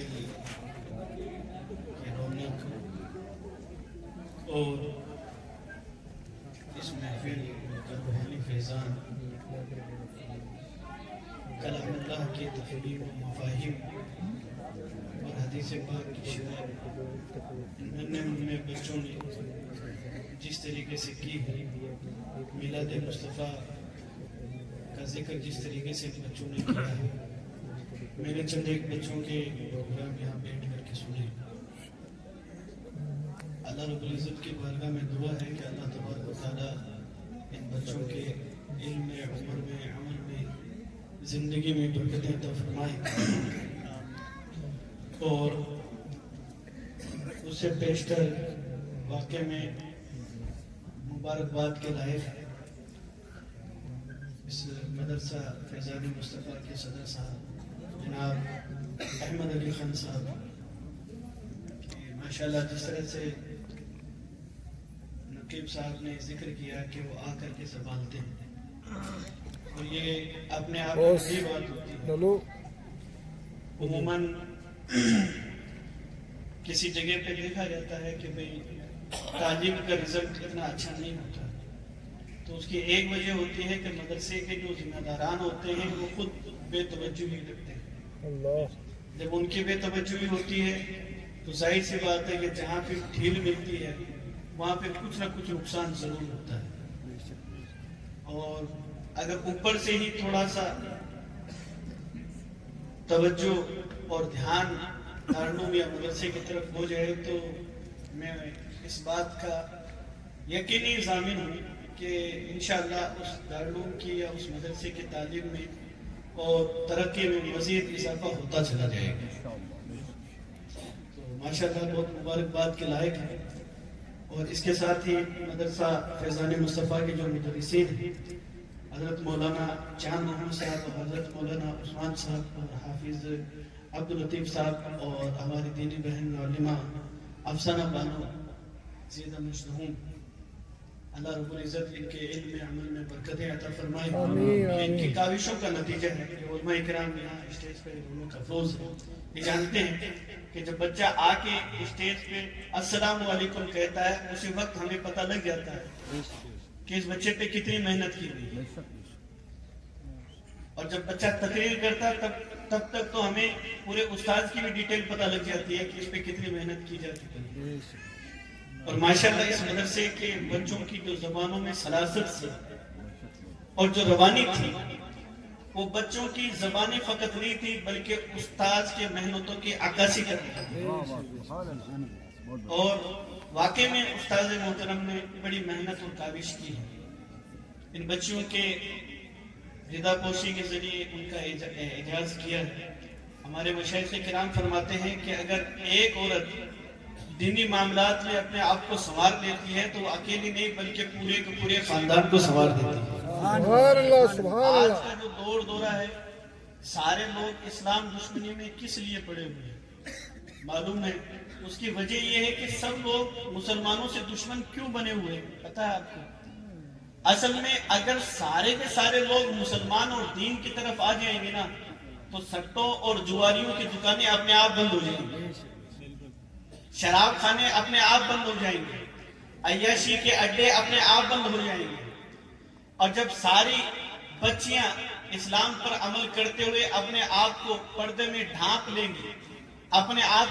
محفل کی رونق اور اس محفل کا روحانی فیضان کلام اللہ کی تفہیم و مفاہیم اور حدیث پاک کی شرح ننھے بچوں نے جس طریقے سے کی ہے، میلاد مصطفیٰ کا ذکر جس طریقے سے بچوں نے کیا ہے، میں نے چند ایک بچوں کے پروگرام یہاں بیٹھ کر کے سنے۔ اللہ رب العزت کی بارگاہ میں دعا ہے کہ اللہ تبارک و تعالیٰ ان بچوں کے علم میں، عمر میں، عمل میں، زندگی میں برکتیں عطا فرمائے، اور اس سے بیشتر واقع میں مبارکباد کے لائق ہے اس مدرسہ فیضان مصطفیٰ کے صدر صاحب جناب احمد علی خان صاحب، ماشاءاللہ جس طرح سے نقیب صاحب نے ذکر کیا کہ وہ آ کر کے سنبھالتے ہیں، اور یہ اپنے آپ میں یہ بات ہوتی ہے۔ عموماً کسی جگہ پہ دیکھا جاتا ہے کہ بھئی تعلیم کا رزلٹ اتنا اچھا نہیں ہوتا، تو اس کی ایک وجہ ہوتی ہے کہ مدرسے کے جو ذمہ داران ہوتے ہیں وہ خود بے توجہی رکھتے ہیں۔ جب ان کی بے توجہی ہوتی ہے تو ظاہر سی بات ہے کہ جہاں پہ ڈھیل ملتی ہے وہاں پہ کچھ نہ کچھ نقصان ضرور ہوتا ہے، اور اگر اوپر سے ہی تھوڑا سا توجہ اور دھیان دارالعلوم یا مدرسے کی طرف ہو جائے تو میں اس بات کا یقینی ضامن ہوں کہ انشاءاللہ اس دارالعلوم کی یا اس مدرسے کی تعلیم میں اور ترقی میں مزید اضافہ ہوتا چلا جائے گا۔ تو ماشاءاللہ بہت مبارکباد کے لائق ہے، اور اس کے ساتھ ہی مدرسہ فیضان مصطفیٰ کے جو مدرسین ہیں، حضرت مولانا چاند محمد صاحب اور حضرت مولانا عثمان صاحب اور حافظ عبداللطیف صاحب اور ہماری دینی بہن علماء افسانہ بانو زیدہ مشدہون، اللہ رب العزت ان کے علم میں، عمل میں برکتیں عطا فرمائے۔ یہ ان کی کاوشوں کا نتیجہ ہے کہ علماء کرام یہاں اسٹیج پہ رونق افروز ہیں۔ یہ جانتے ہیں کہ جب بچہ آ کے اسٹیج پہ السلام علیکم کہتا ہے اسی وقت ہمیں پتہ لگ جاتا ہے کہ اس بچے پہ کتنی محنت کی ہوئی ہے، اور جب بچہ تقریر کرتا ہے تب تک تو ہمیں پورے استاد کی بھی ڈیٹیل پتہ لگ جاتی ہے کہ اس پہ کتنی محنت کی جا چکی ہے۔ اور ماشاءاللہ اس مدرسے کے بچوں کی جو زبانوں میں سلاست سے اور جو روانی تھی، وہ بچوں کی زبانیں فقط نہیں تھی بلکہ استاد کے محنتوں کی عکاسی کرتی تھی، اور واقع میں استاد محترم نے بڑی محنت اور کاوش کی ہے۔ ان بچوں کے رضا پوشی کے ذریعے ان کا اعزاز کیا ہے۔ ہمارے مشائخ کرام فرماتے ہیں کہ اگر ایک عورت دینی معاملات میں اپنے آپ کو سنوار لیتی ہے تو وہ اکیلی نہیں بلکہ پورے کے پورے خاندان کو سنوار دیتی ہے۔ آج کا جو دور دورہ ہے، سارے لوگ اسلام دشمنی میں کس لیے پڑے ہوئے ہیں معلوم ہے؟ اس کی وجہ یہ ہے کہ سب لوگ مسلمانوں سے دشمن کیوں بنے ہوئے ہیں پتہ ہے آپ کو؟ اصل میں اگر سارے کے سارے لوگ مسلمان اور دین کی طرف آ جائیں گے نا تو سٹوں اور جواریوں کی دکانیں اپنے آپ بند ہو جائیں گے، شراب خانے اپنے آپ بند ہو جائیں گے، عیاشی کے اڈے اپنے آپ بند ہو جائیں گے، اور جب ساری بچیاں اسلام پر عمل کرتے ہوئے اپنے آپ کو پردے میں ڈھانپ لیں گے، اپنے آپ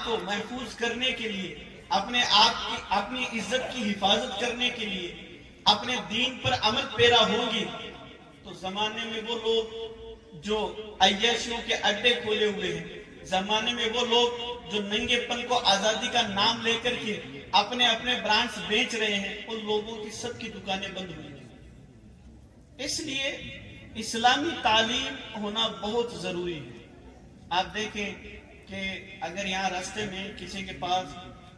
کو محفوظ کرنے کے لیے، اپنی عزت کی حفاظت کرنے کے لیے اپنے دین پر عمل پیرا ہوگی، تو زمانے میں وہ لوگ جو عیاشیوں کے اڈے کھولے ہوئے ہیں، زمانے میں وہ لوگ جو ننگے پن کو آزادی کا نام لے کر کے اپنے برانڈز بیچ رہے ہیں، ان لوگوں کی سب کی دکانیں بند ہوئی ہیں۔ اس لیے اسلامی تعلیم ہونا بہت ضروری ہے۔ آپ دیکھیں کہ اگر یہاں راستے میں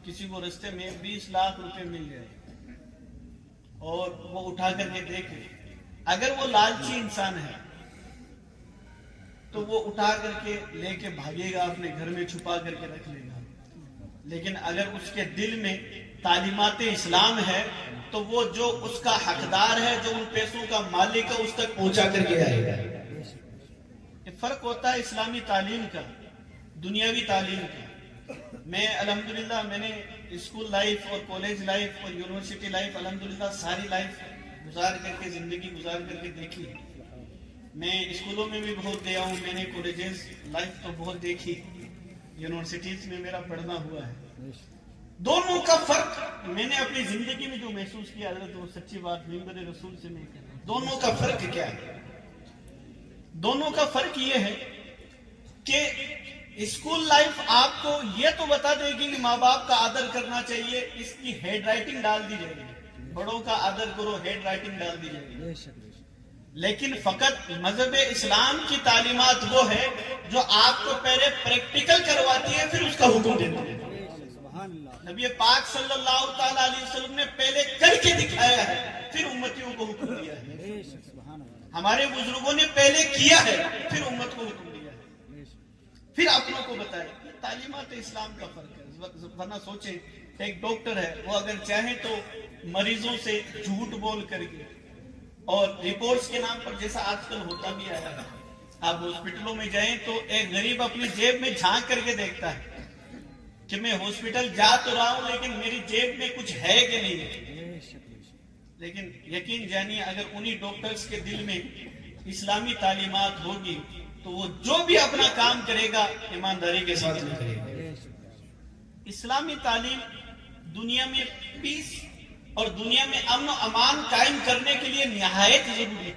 کسی کو راستے میں 20 لاکھ روپے مل جائے اور وہ اٹھا کر کے دیکھے، اگر وہ لالچی انسان ہے تو وہ اٹھا کر کے لے کے بھاگے گا، اپنے گھر میں چھپا کر کے رکھ لے گا، لیکن اگر اس کے دل میں تعلیمات اسلام ہے تو وہ جو اس کا حقدار ہے، جو ان پیسوں کا مالک ہے، اس تک پہنچا کر کے آئے گا۔ فرق ہوتا ہے اسلامی تعلیم کا دنیاوی تعلیم کا. میں الحمدللہ میں نے اسکول لائف اور کالج لائف اور یونیورسٹی لائف الحمدللہ ساری لائف گزار کر کے زندگی گزار کر کے دیکھی. میں اسکولوں میں بھی بہت گیا ہوں, میں نے کالجز لائف تو بہت دیکھی, یونیورسٹیز میں میرا پڑھنا ہوا ہے. دونوں کا فرق میں نے اپنی زندگی میں جو محسوس کیا حضرت وہ سچی بات ممبر رسول سے نہیں کہہ رہا. دونوں کا فرق کیا ہے؟ دونوں کا فرق یہ ہے کہ اسکول لائف آپ کو یہ تو بتا دے گی کہ ماں باپ کا آدر کرنا چاہیے, اس کی ہیڈ رائٹنگ ڈال دی جائے گی, بڑوں کا آدر کرو, ہیڈ رائٹنگ ڈال دی جائے گی. لیکن فقط مذہب اسلام کی تعلیمات وہ ہے جو آپ کو پہلے پریکٹیکل کرواتی ہے پھر اس کا حکم دیتی ہے. نبی پاک صلی اللہ تعالی علیہ وسلم نے پہلے کر کے دکھایا ہے پھر امتیوں کو حکم دیا ہے. ہمارے بزرگوں نے پہلے کیا ہے پھر امت کو حکم دیا ہے, پھر اپنوں کو بتایا. تعلیمات اسلام کا فرق ہے. ورنہ سوچیں ایک ڈاکٹر ہے, وہ اگر چاہیں تو مریضوں سے جھوٹ بول کر کے اور رپورٹس کے نام پر, جیسا آج کل ہوتا بھی آیا ہے, آپ ہاسپٹلوں میں جائیں تو ایک غریب اپنی جیب میں جھانک کر کے دیکھتا ہے کہ میں ہاسپٹل جا تو رہا ہوں لیکن میری جیب میں کچھ ہے کہ نہیں ہے. لیکن یقین جانیے اگر انہی ڈاکٹرز کے دل میں اسلامی تعلیمات ہوگی تو وہ جو بھی اپنا کام کرے گا ایمانداری کے ساتھ کرے گا. اسلامی تعلیم دنیا میں پیس اور دنیا میں امن و امان قائم کرنے کے لیے نہایت ضروری ہے.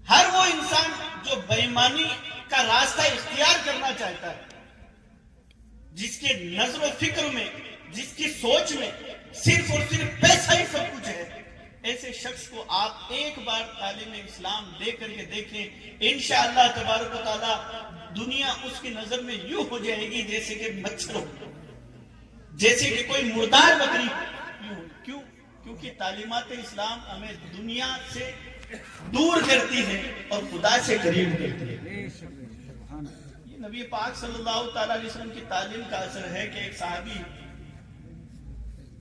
ہر وہ انسان جو بے ایمانی کا راستہ اختیار کرنا چاہتا ہے, جس کے نظر و فکر میں, جس کی سوچ میں صرف اور صرف پیسہ ہی سب کچھ ہے, ایسے شخص کو آپ ایک بار تعلیم اسلام لے کر کے دیکھیں, انشاءاللہ تبارک و تعالی دنیا اس کی نظر میں یوں ہو جائے گی جیسے کہ مچھر ہو, جیسے کہ کوئی مردار بکری. کیوں؟ کیونکہ تعلیمات اسلام ہمیں دنیا سے دور کرتی ہے اور خدا سے قریب کرتی ہے. یہ نبی پاک صلی اللہ تعالی علیہ وسلم کی تعلیم کا اثر ہے کہ ایک صحابی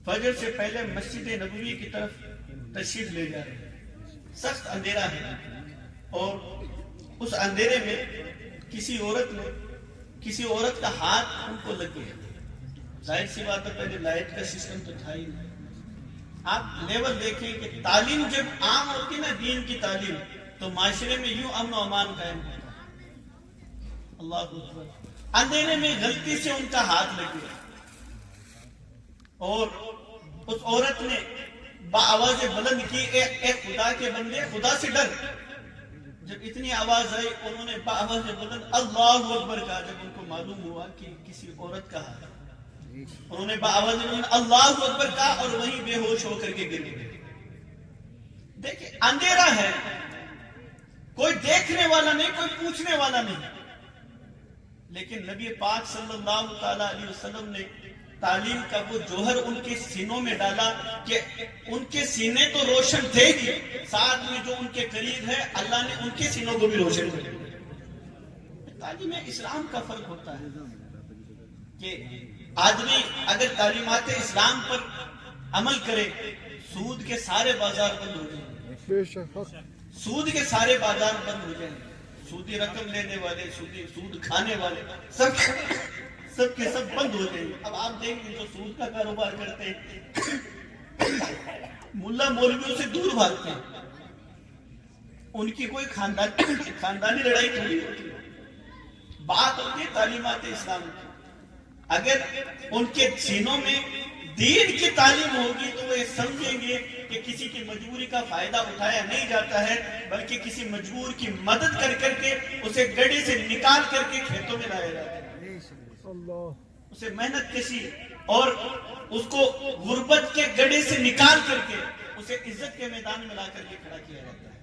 فجر سے پہلے مسجد نبوی کی طرف تشریف لے جا رہے ہیں. سخت اندھیرا ہے اور اس اندھیرے میں کسی عورت کا ہاتھ ان کو لگ گیا. ظاہر سی بات ہے پہلے لائٹ کا سسٹم تو تھا ہی نہیں. آپ لیول دیکھیں کہ تعلیم جب عام ہوتی نا, دین کی تعلیم, تو معاشرے میں یوں امن و امان قائم ہوتا ہے. اللہ اکبر. اندھیرے میں غلطی سے ان کا ہاتھ لگ گیا اور اس عورت نے بآواز بلند کی, اے خدا کے بندے, خدا سے ڈر. جب اتنی آواز آئی انہوں نے بآواز بلند اللہ اکبر کہا. جب ان کو معلوم ہوا کہ کسی عورت کا ہاتھ, انہوں نے بآواز بلند اللہ اکبر کہا اور وہیں بے ہوش ہو کر کے گر گئے. دیکھیں اندھیرا ہے, کوئی دیکھنے والا نہیں, کوئی پوچھنے والا نہیں, لیکن نبی پاک صلی اللہ تعالی علیہ وسلم نے تعلیم کا وہ جوہر ان کے سینوں میں ڈالا کہ ان کے سینے تو روشن تھے ہی, ساتھ میں جو ان کے قریب ہے اللہ نے ان کے سینوں کو بھی روشن کر دیا. تعلیم اسلام کا فرق ہوتا ہے کہ آدمی اگر تعلیمات اسلام پر عمل کرے, سود کے سارے بازار بند ہو جائیں, سود کے سارے بازار بند ہو جائیں, سودی رقم لینے والے, سود کھانے والے سب کے سب بند ہو جائیں. اب آپ دیکھیں جو سود کا کاروبار کرتے ہیں ملا مولویوں سے دور بھاگتے ہیں, ان کی کوئی خاندانی لڑائی نہیں ہوتی. بات ہوتی ہے تعلیمات اسلام کی. اگر ان کے سینوں میں دین کی تعلیم ہوگی تو وہ یہ سمجھیں گے کہ کسی کی مجبوری کا فائدہ اٹھایا نہیں جاتا ہے, بلکہ کسی مجبور کی مدد کر کر کے اسے گڑی سے نکال کر کے کھیتوں میں لایا جاتا ہے. اسے محنت کشی اور اس کو غربت کے گڑے سے نکال کر کے اسے عزت کے میدان میں لا کر کے کھڑا کیا جاتا ہے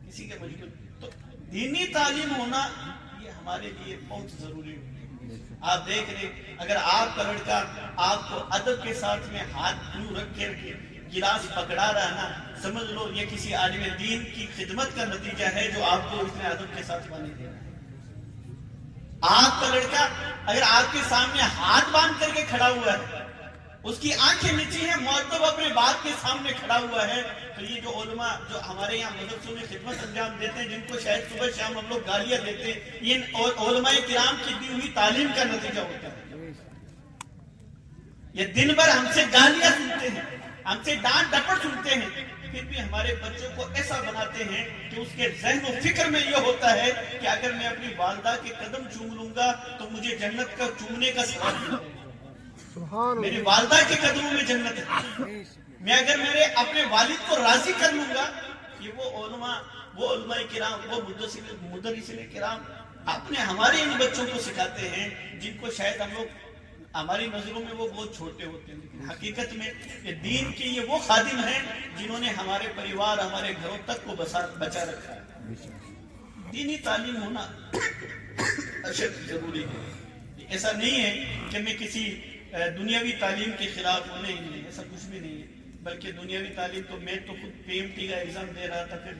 کسی کے مجبور. تو دینی تعلیم ہونا یہ ہمارے لیے بہت ضروری ہے. آپ دیکھ رہے اگر آپ کا لڑکا آپ کو ادب کے ساتھ میں ہاتھ یوں رکھ کے گلاس پکڑا رہا نا, سمجھ لو یہ کسی عالم دین کی خدمت کا نتیجہ ہے جو آپ کو اتنے ادب کے ساتھ پانی دے رہا ہے. آپ کا لڑکا اگر آپ کے سامنے ہاتھ باندھ کر کے کھڑا ہوا ہے, اس کی آنکھیں نیچی ہیں, مؤدب اپنے باپ کے سامنے کھڑا ہوا ہے, تو یہ جو علماء جو ہمارے یہاں مدرسوں میں خدمت انجام دیتے ہیں، جن کو شاید صبح شام ہم لوگ گالیاں دیتے ہیں، یہ علماء کرام کی دی ہوئی تعلیم کا نتیجہ ہوتا ہے۔ یہ دن بھر ہم سے گالیاں سنتے ہیں، ہم سے ڈانٹ ڈپٹ سنتے ہیں، پھر بھی ہمارے بچوں کو ایسا بناتے ہیں کہ اس کے ذہن و فکر میں یہ ہوتا ہے کہ اگر میں اپنی والدہ کے قدم چوم لوں گا تو مجھے جنت کا چومنے کا ثواب ملے گا، میری والدہ کے قدموں میں جنت ہے۔ میں اگر میرے اپنے والد کو راضی کر لوں گا، یہ وہ علماء کرام، وہ مدرسین کرام اپنے ہمارے ان بچوں کو سکھاتے ہیں، جن کو شاید ہم لوگ ہماری نظروں میں وہ بہت چھوٹے ہوتے ہیں، لیکن حقیقت میں یہ دین کے یہ وہ خادم ہیں جنہوں نے ہمارے پریوار، ہمارے گھروں تک کو بچا رکھا ہے۔ دینی تعلیم ہونا اشد ضروری ہے۔ ایسا نہیں ہے کہ میں کسی دنیاوی تعلیم کے خلاف ہوں، نہیں، ایسا کچھ بھی نہیں ہے، بلکہ دنیاوی تعلیم تو میں تو خود پی ایم ٹی کا ایگزام دے رہا تھا، پھر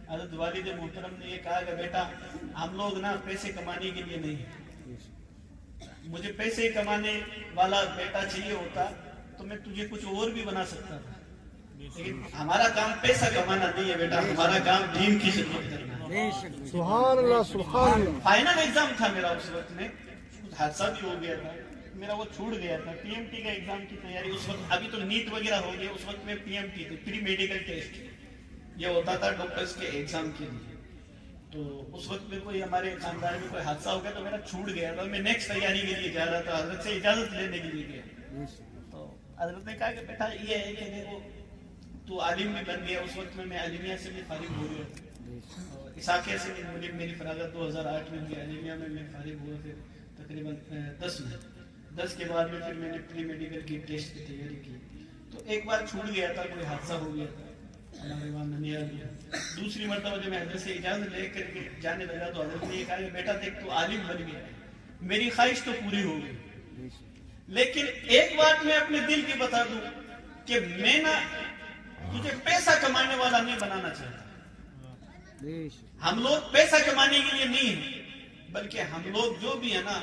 حضرت والد محترم نے یہ کہا کہ بیٹا ہم لوگ نا پیسے کمانے کے لیے نہیں ہیں، مجھے پیسے کمانے والا بیٹا چاہیے ہوتا تو میں تجھے کچھ اور بھی بنا سکتا تھا، لیکن ہمارا کام پیسہ کمانا نہیں ہے بیٹا، ہمارا کام دین کی خدمت کرنا ہے۔ سبحان اللہ، سبحان اللہ۔ فائنل ایگزام تھا میرا اس وقت میں، کچھ حادثہ بھی ہو گیا تھا، میرا وہ چھوٹ گیا تھا۔ پی ایم ٹی کا ایگزام کی تیاری اس وقت، ابھی تو نیٹ وغیرہ ہو گیا، اس وقت میں پی ایم ٹی تھی، پری میڈیکل ٹیسٹ، یہ ہوتا تھا ڈاکٹرز کے ایگزام کے لیے۔ تو اس وقت میں کوئی ہمارے خاندان میں کوئی حادثہ ہو گیا تو میرا چھوٹ گیا تھا، میں نیکسٹ تیاری کے لیے جا رہا تھا، حضرت سے اجازت لینے کے لیے گیا تو حضرت نے کہا کہ بیٹا یہ ہے کہ دیکھو تو عالم بھی بن گیا، اس وقت میں عالمیہ سے بھی فارغ ہو گیا، عساقیہ سے بھی میری فراغت 2008 میں ہوئی، عالمیہ میں فارغ ہوا، پھر تقریباً 10 کے بعد میں پھر میں نے پری میڈیکل کی ٹیسٹ کی تیاری کی، تو ایک بار چھوٹ گیا تھا، کوئی حادثہ ہو گیا تھا ہمارے وہاں ننیال میں۔ دوسری مرتبہ جب میں حضرت سے اجازت لے کر کے جانے لگا تو حضرت نے یہ کہا کہ بیٹا دیکھ تو عالم بن گیا، میری خواہش تو پوری ہو گئی، لیکن ایک بات میں اپنے دل کی بتا دوں کہ میں نا تجھے پیسہ کمانے والا نہیں بنانا چاہتا، ہم لوگ پیسہ کمانے کے لیے نہیں ہیں، بلکہ ہم لوگ جو بھی ہے نا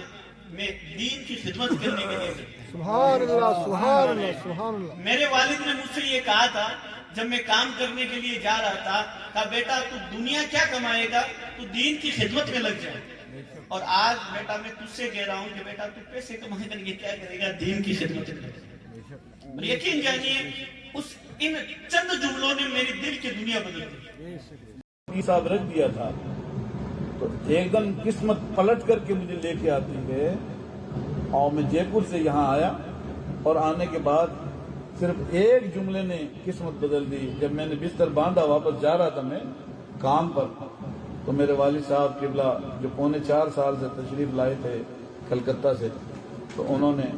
میں دین کی خدمت کرنے کے لیے کرتے ہیں۔ سبحان اللہ، سبحان اللہ، سبحان اللہ۔ میرے والد نے مجھ سے یہ کہا تھا جب میں کام کرنے کے لیے جا رہا تھا، کہا بیٹا تو دنیا کیا کمائے گا، تو دین کی خدمت میں لگ جائے، اور آج بیٹا میں تجھ سے کہہ رہا ہوں کہ بیٹا تو پیسے کمائے گا یہ کیا کرے گا، دین کی خدمت میں لگ جائے۔ اور یقین جانیے ان چند جملوں نے میری دل کی دنیا بدل دی۔ صاحب رکھ دیا تھا تو ایک دم قسمت پلٹ کر کے مجھے لے کے آتی ہے، اور میں جے پور سے یہاں آیا، اور آنے کے بعد صرف ایک جملے نے قسمت بدل دی۔ جب میں نے بستر باندھا واپس جا رہا تھا میں کام پر، تو میرے والد صاحب قبلہ جو 4.25 سال سے تشریف لائے تھے کلکتہ سے، تو انہوں نے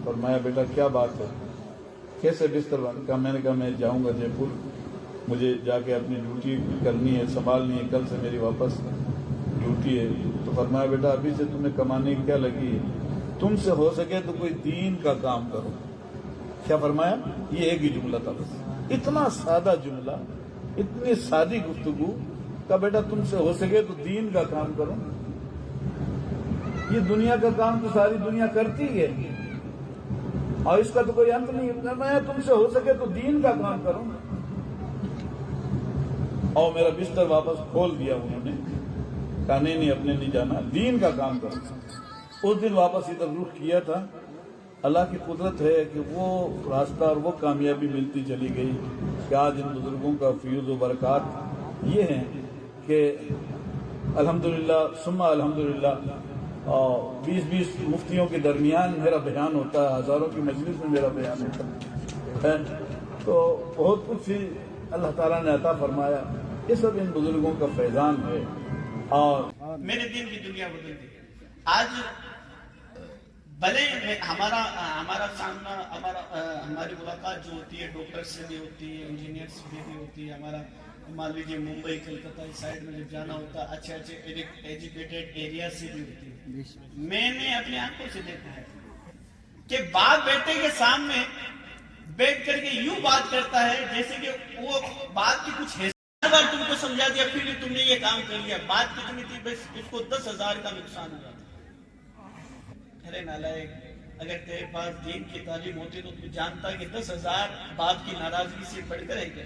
فرمایا بیٹا کیا بات ہے، کیسے بستر باندھا؟ میں نے کہا میں جاؤں گا جے پور، مجھے جا کے اپنی ڈیوٹی کرنی ہے، سنبھالنی ہے، کل سے میری واپس ڈیوٹی ہے۔ تو فرمایا بیٹا ابھی سے تمہیں کمانے کی کیا لگی ہے، تم سے ہو سکے تو کوئی دین کا کام کرو۔ کیا فرمایا؟ یہ ایک ہی جملہ تھا بس، اتنا سادہ جملہ، اتنی سادی گفتگو کا بیٹا تم سے ہو سکے تو دین کا کام کرو۔ یہ دنیا کا کام تو ساری دنیا کرتی ہے اور اس کا تو کوئی انت نہیں، فرمایا تم سے ہو سکے تو دین کا کام کرو۔ اور میرا بستر واپس کھول دیا انہوں نے، کہا نہیں اپنے نہیں جانا، دین کا کام کرو۔ اس دن واپس ادھر رخ کیا تھا، اللہ کی قدرت ہے کہ وہ راستہ اور وہ کامیابی ملتی چلی گئی کہ آج ان بزرگوں کا فیوز و برکات یہ ہیں کہ الحمدللہ ثم الحمدللہ 20 مفتیوں کے درمیان میرا بیان ہوتا ہے، ہزاروں کی مجلس میں میرا بیان ہوتا ہے، تو بہت کچھ اللہ تعالیٰ نے عطا فرمایا، یہ سب ان بزرگوں کا فیضان ہے۔ اور میرے دین کی دنیا بدل دی۔ آج بھلے ہمارا سامنا، ہماری ملاقات جو ہوتی ہے ڈاکٹر سے بھی ہوتی ہے، انجینئر سے بھی ہوتی ہے، ہمارا مان لیجیے ممبئی کلکتہ اس سائڈ میں جب جانا ہوتا ہے اچھے ایجوکیٹڈ ایریا سے بھی ہوتی ہے۔ میں نے اپنی آنکھوں سے دیکھا ہے کہ باپ بیٹے کے سامنے بیٹھ کر کے یوں بات کرتا ہے جیسے کہ وہ بات کی کچھ ہر بار تم کو سمجھا دیا پھر بھی تم نے یہ کام کر لیا، بات کتنی تھی بس اس کو 10,000 کا نقصان ہوا۔ ارے نالائق، اگر تیرے پاس دین کی تعلیم ہوتی تو تو جانتا کہ 10,000 باپ کی ناراضگی سے بڑھ کر ہے کیا،